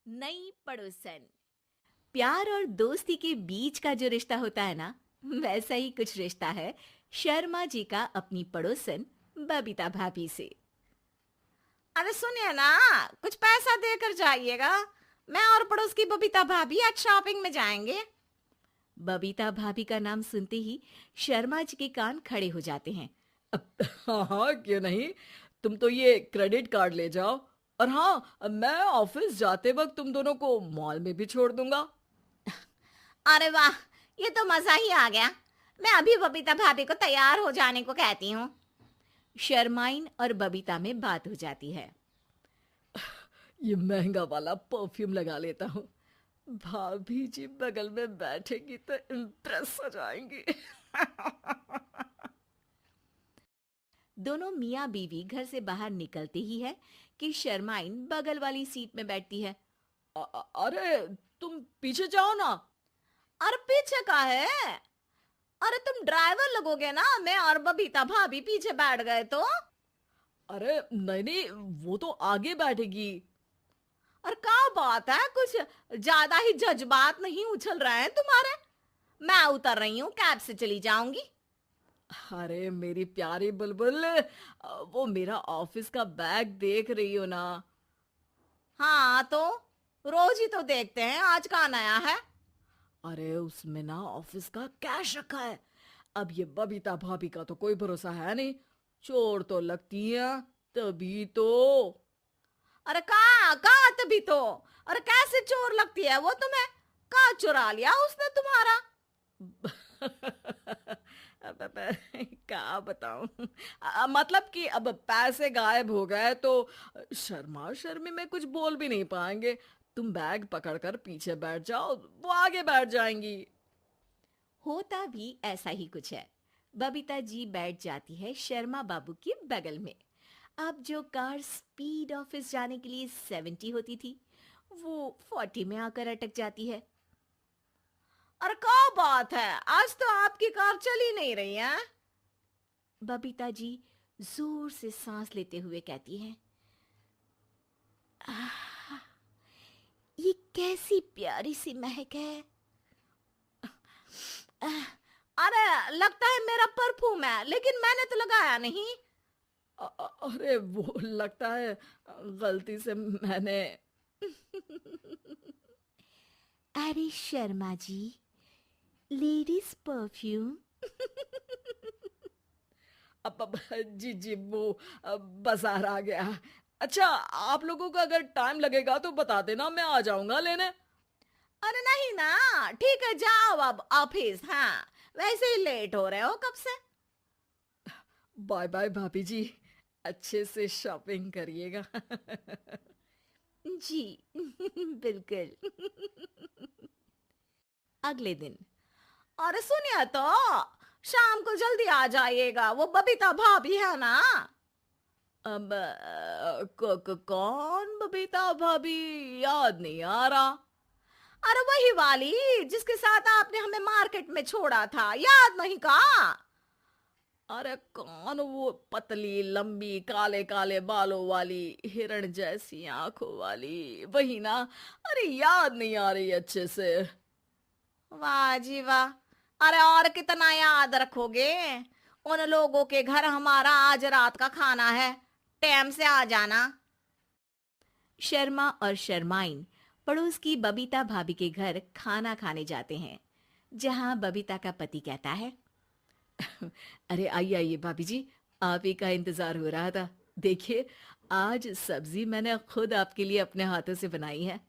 नई पड़ोसन। प्यार और दोस्ती के बीच का जो रिश्ता होता है ना, वैसा ही कुछ रिश्ता है शर्मा जी का अपनी पड़ोसन बबीता भाभी से। अरे सुनिए ना, कुछ पैसा देकर जाइएगा। मैं और पड़ोस की बबीता भाभी आज शॉपिंग में जाएंगे। बबीता भाभी का नाम सुनते ही शर्मा जी के कान खड़े हो जाते हैं। हाँ हाँ, क्यों नहीं। तुम तो ये क्रेडिट कार्ड ले जाओ। और हाँ, मैं ऑफिस जाते वक्त तुम दोनों को मॉल में भी छोड़ दूंगा। अरे वाह, ये तो मजा ही आ गया। मैं अभी बबीता भाभी को तैयार हो जाने को कहती हूँ। शर्माइन और बबीता में बात हो जाती है। ये महंगा वाला परफ्यूम लगा लेता हूँ। भाभी जी बगल में बैठेगी तो इम्प्रेस हो जाएंगी। दोनों मियाँ बीवी घर से बाहर निकलते ही है कि शर्माइन बगल वाली सीट में बैठती है। अरे, तुम पीछे जाओ ना। अरे पीछे का है? अरे तुम ड्राइवर लगोगे ना, मैं और बबीता भाभी पीछे बैठ गए तो। अरे नहीं नहीं, वो तो आगे बैठेगी। और क्या बात है, कुछ ज्यादा ही जज्बात नहीं उछल रहे हैं तुम्हारे? मैं उतर रही हूँ, कैब से चली जाऊंगी। अरे मेरी प्यारी बुलबुल, वो मेरा ऑफिस का बैग देख रही हो ना। हाँ तो रोज ही तो देखते हैं, आज का नया है? अरे उसमें ना ऑफिस का कैश रखा है। अब ये बबीता भाभी का तो कोई भरोसा है नहीं। चोर तो लगती है तभी तो। अरे कहाँ कहाँ तभी तो। अरे कैसे चोर लगती है वो तुम्हें? कहाँ चुरा लिया उसने तुम्हारा? अब क्या बताऊं। मतलब कि अब पैसे गायब हो गए तो शर्मा शर्मी में कुछ बोल भी नहीं पाएंगे। तुम बैग पकड़कर पीछे बैठ जाओ, वो आगे बैठ जाएंगी। होता भी ऐसा ही कुछ है। बबीता जी बैठ जाती है शर्मा बाबू के बगल में। अब जो कार स्पीड ऑफिस जाने के लिए 70 होती थी, वो 40 में आकर अटक जाती है। अरे क्या बात है, आज तो आपकी कार चली नहीं रही है। बबीता जी जोर से सांस लेते हुए कहती हैं, "आह, ये कैसी प्यारी सी महक है। आह, अरे लगता है मेरा परफ्यूम है, लेकिन मैंने तो लगाया नहीं। अरे वो लगता है गलती से मैंने। अरे शर्मा जी, लेडीज परफ्यूम। अब जी जी, वो बाजार आ गया। अच्छा, आप लोगों को अगर टाइम लगेगा तो बता देना, मैं आ जाऊंगा लेने। अरे नहीं ना, ठीक है जाओ अब ऑफिस। हाँ, वैसे ही लेट हो रहे हो कब से। बाय बाय भाभी जी, अच्छे से शॉपिंग करिएगा। जी बिल्कुल। अगले दिन अरे सुनिए तो, शाम को जल्दी आ जाइएगा, वो बबीता भाभी है ना। अब कौन बबीता भाभी? याद नहीं आ रहा। अरे वही वाली जिसके साथ आपने हमें मार्केट में छोड़ा था, याद नहीं का? अरे कौन वो पतली लंबी काले काले बालों वाली हिरण जैसी आंखों वाली, वही ना। अरे याद नहीं आ रही अच्छे से। वाह जी वाह। अरे और कितना याद रखोगे? उन लोगों के घर हमारा आज रात का खाना है, टाइम से आ जाना। शर्मा और शर्माइन पड़ोस की बबीता भाभी के घर खाना खाने जाते हैं, जहां बबीता का पति कहता है, अरे आइए आइए भाभी जी, आप ही का इंतजार हो रहा था। देखिए, आज सब्जी मैंने खुद आपके लिए अपने हाथों से बनाई है।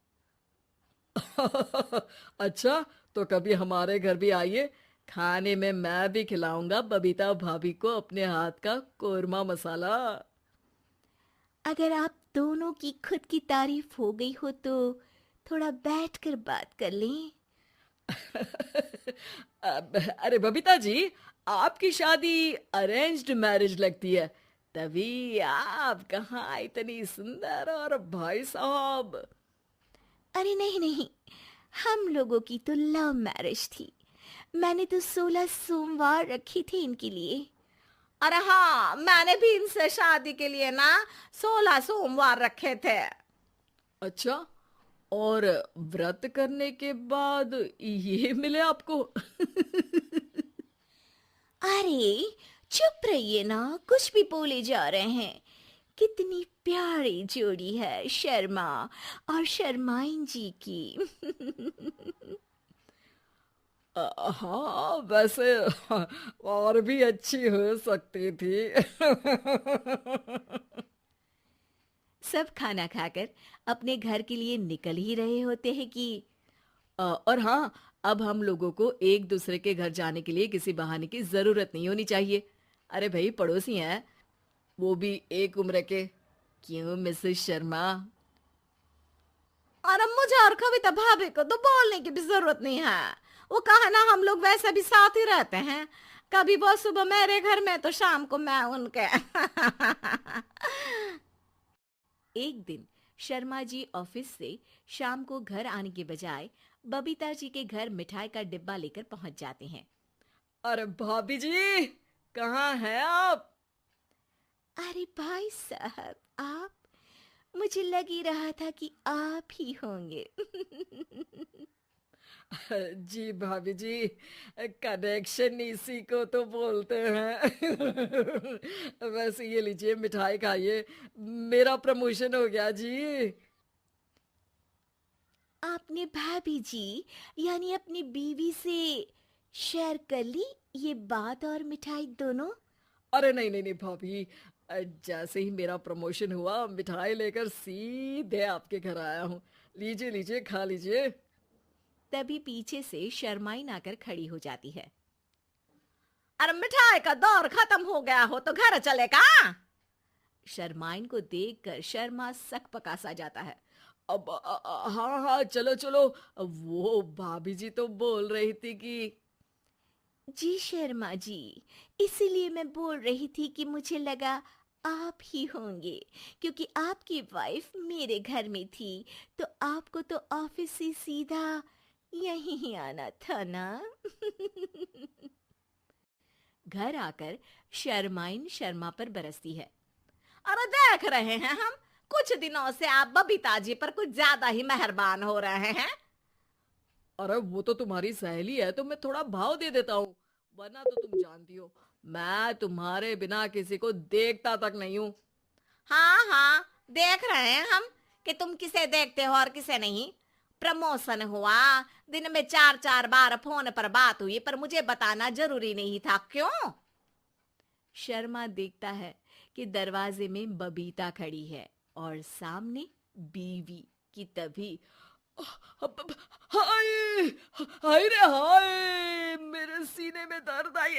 अच्छा, तो कभी हमारे घर भी आइए। खाने में मैं भी खिलाऊंगा बबीता भाभी को अपने हाथ का कोरमा मसाला। अगर आप दोनों की खुद की तारीफ हो गई हो तो थोड़ा बैठकर बात कर लें। अरे बबीता जी, आपकी शादी अरेंज्ड मैरिज लगती है, तभी आप कहाँ इतनी सुंदर। और भाई साहब। अरे नहीं नहीं, हम लोगों की तो लव मैरिज थी। मैंने तो 16 सोमवार रखी थी इनके लिए। अरे हाँ, मैंने भी इनसे शादी के लिए ना 16 सोमवार रखे थे। अच्छा, और व्रत करने के बाद ये मिले आपको। अरे चुप रहिए ना, कुछ भी बोले जा रहे हैं। कितनी प्यारी जोड़ी है शर्मा और शर्माइन जी की। हाँ वैसे और भी अच्छी हो सकती थी। सब खाना खाकर अपने घर के लिए निकल ही रहे होते हैं कि और हाँ, अब हम लोगों को एक दूसरे के घर जाने के लिए किसी बहाने की जरूरत नहीं होनी चाहिए। अरे भाई पड़ोसी हैं, वो भी एक उम्र के। क्यों मिसेस शर्मा? और अब मुझे और कविता भाभी को तो बोलने की भी जरूरत नहीं है। वो कहा ना, हम लोग वैसे भी साथ ही रहते हैं। कभी वो सुबह मेरे घर में तो शाम को मैं उनके। एक दिन शर्मा जी ऑफिस से शाम को घर आने के बजाय बबीता जी के घर मिठाई का डिब्बा लेकर पहुंच जाते हैं। अरे भाभी जी, कहाँ हैं आप? अरे भाई साहब, आप? मुझे लग ही रहा था कि आप ही होंगे। जी भाभी जी, कनेक्शन इसी को तो बोलते हैं। वैसे ये लीजिए मिठाई खाइए, मेरा प्रमोशन हो गया जी। आपने भाभी जी यानी अपनी बीवी से शेयर कर ली ये बात और मिठाई दोनों? अरे नहीं नहीं नहीं भाभी, जैसे ही मेरा प्रमोशन हुआ मिठाई लेकर सीधे आपके घर आया हूँ। लीजिए लीजिए, खा लीजिए। तभी पीछे से शर्माइन आकर खड़ी हो जाती है। अरे मिठाई का दौर खत्म हो गया हो तो घर चले का। शर्माइन को देखकर शर्मा सकपका सा जाता है। अब हाँ हाँ, चलो चलो। वो भाभी जी तो बोल रही थी कि जी शर्मा जी, इसीलिए मैं बोल रही थी कि मुझे लगा आप ही होंगे, क्योंकि आपकी वाइफ मेरे घर में थी तो आपको तो ऑफिस से सीधा यहीं ही आना था ना। घर आकर शर्माइन शर्मा पर बरसती है। अरे देख रहे हैं हम, कुछ दिनों से आप बबीता जी पर कुछ ज्यादा ही मेहरबान हो रहे हैं। अरे वो तो तुम्हारी सहेली है तो मैं थोड़ा भाव दे देता हूँ, वरना तो तुम जानती हो मैं तुम्हारे बिना किसी को देखता तक नहीं हूँ। हाँ हाँ, देख रहे हैं हम कि तुम किसे देखते हो और किसे नहीं। प्रमोशन हुआ, दिन में 4-4 बार फोन पर बात हुई, पर मुझे बताना जरूरी नहीं था, क्यों? शर्मा देखता है कि दरवाजे में बबीता खड़ी है और सामने बीवी की। तभी हाय हाय रे हाय, मेरे सीने में दर्द आई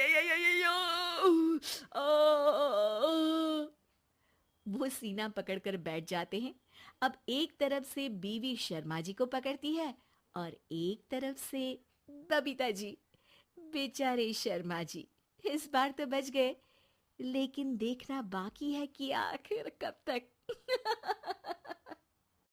वो सीना पकड़कर बैठ जाते हैं। अब एक तरफ से बीवी शर्मा जी को पकड़ती है और एक तरफ से बबीता जी। बेचारे शर्मा जी इस बार तो बच गए, लेकिन देखना बाकी है कि आखिर कब तक।